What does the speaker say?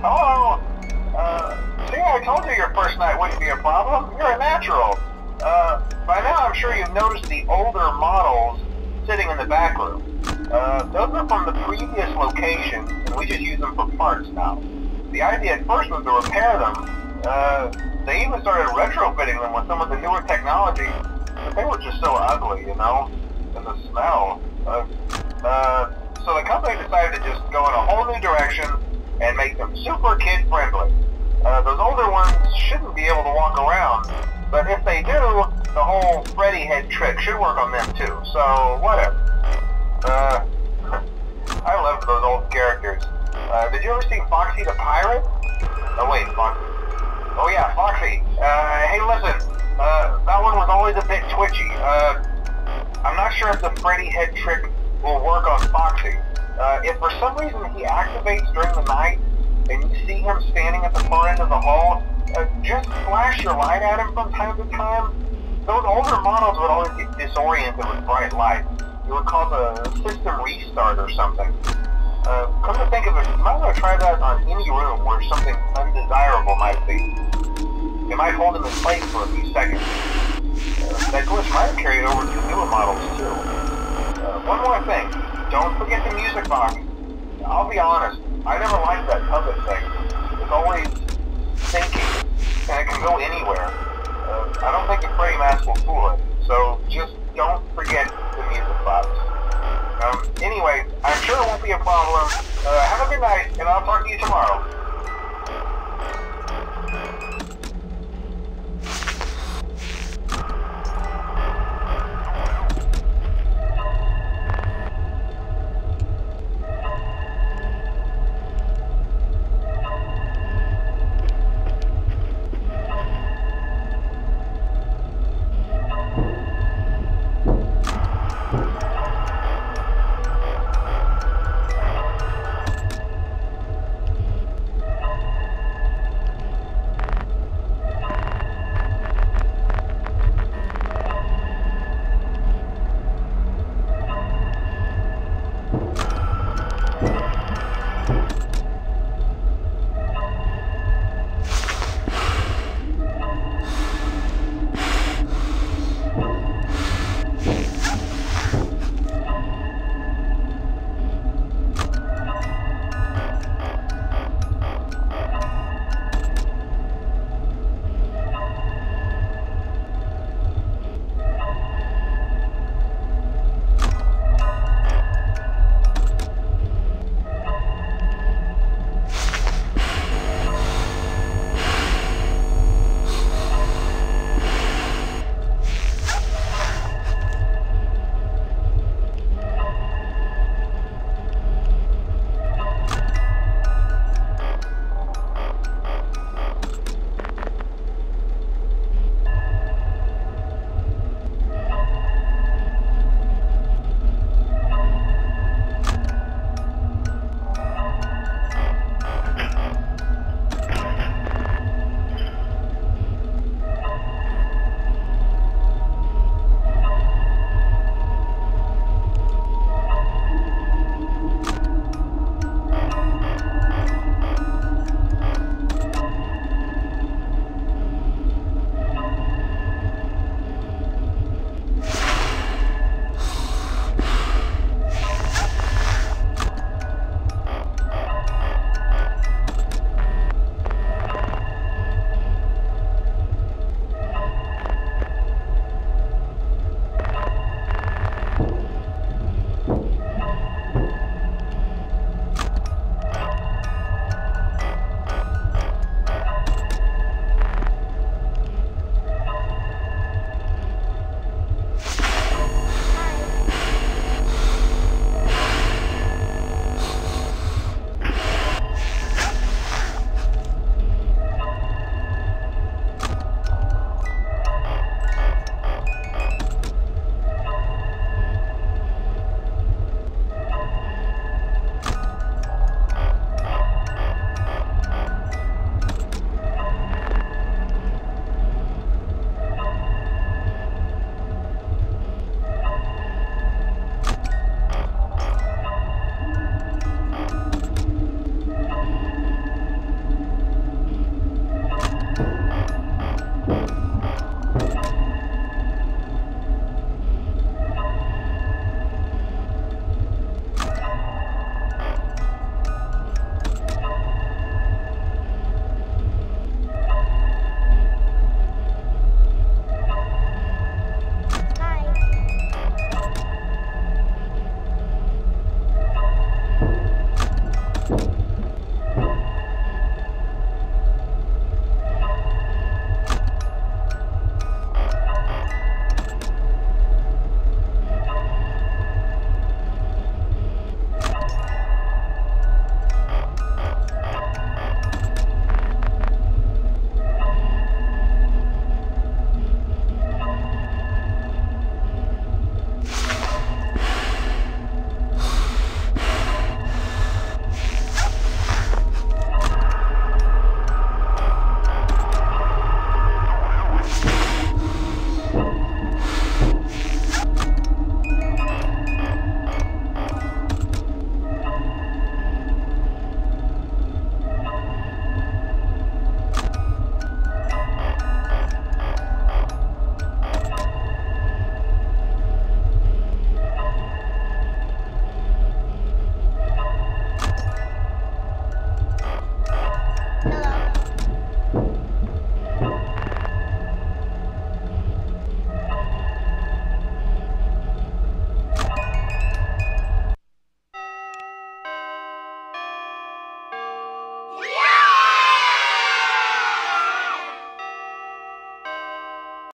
Hello? See, I told you your first night wouldn't be a problem. You're a natural. By now I'm sure you've noticed the older models sitting in the back room. Those are from the previous location, and we just use them for parts now. The idea at first was to repair them. They even started retrofitting them with some of the newer technology, but they were just so ugly, you know? And the smell. So the company decided to just go in a whole new direction and make them super kid-friendly. Those older ones shouldn't be able to walk around, but if they do, the whole Freddy head trick should work on them too, so whatever. I loved those old characters. Did you ever see Foxy the Pirate? Oh wait, Foxy. Oh yeah, Foxy. Hey listen, that one was always a bit twitchy. I'm not sure if the Freddy head trick will work on Foxy. If for some reason he activates during the night, and you see him standing at the far end of the hall, just flash your light at him from time to time. Those older models would always get disoriented with bright light. It would cause a system restart or something. Come to think of it, you might want to try that on any room where something undesirable might be. It might hold him in place for a few seconds. That glitch might have carried over to newer models too. One more thing, don't forget the music box. I'll be honest, I never liked that puppet thing. It's always thinking, and it can go anywhere. I don't think the Freddy mask will fool it, so just don't forget the music box. Anyway, I'm sure it won't be a problem. Have a good night, and I'll talk to you tomorrow.